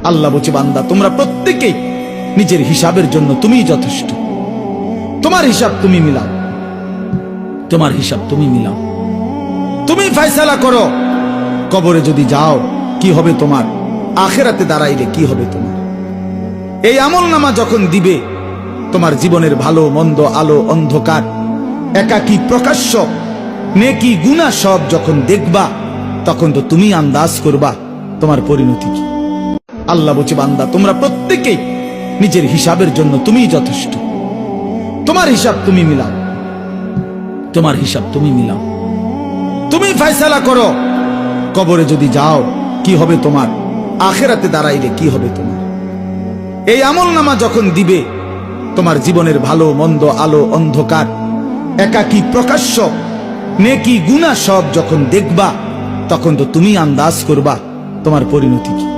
আল্লাহ বলছে, বান্দা তোমরা প্রত্যেকেই নিজের হিসাবের জন্য তুমিই যথেষ্ট। তোমার হিসাব তুমি মিলাও, তোমার হিসাব তুমি মিলাও, তুমি ফয়সালা করো। কবরে যদি যাও কি হবে তোমার, আখিরাতে দাঁড়াইলে কি হবে তোমার। এই আমলনামা যখন দিবে, তোমার জীবনের ভালো মন্দ, আলো অন্ধকার, একাকী প্রকাশ্য, নেকি গুনাহ সব যখন দেখবা, তখন তো তুমি আন্দাজ করবা তোমার পরিণতি কি। আল্লাহ বলছে, বান্দা তোমরা প্রত্যেকেই নিজের হিসাবের জন্য তুমিই যথেষ্ট। তোমার হিসাব তুমি মিলাও, তোমার হিসাব তুমি মিলাও, তুমি ফয়সালা করো। কবরে যদি যাও কি হবে তোমার, আখিরাতে দাঁড়াইলে কি হবে তোমার। এই আমলনামা যখন দিবে, তোমার জীবনের ভালো মন্দ, আলো অন্ধকার, একাকী প্রকাশ্য, নেকি গুনাহ সব যখন দেখবা, তখন তো তুমি আন্দাজ করবা তোমার পরিণতি কি।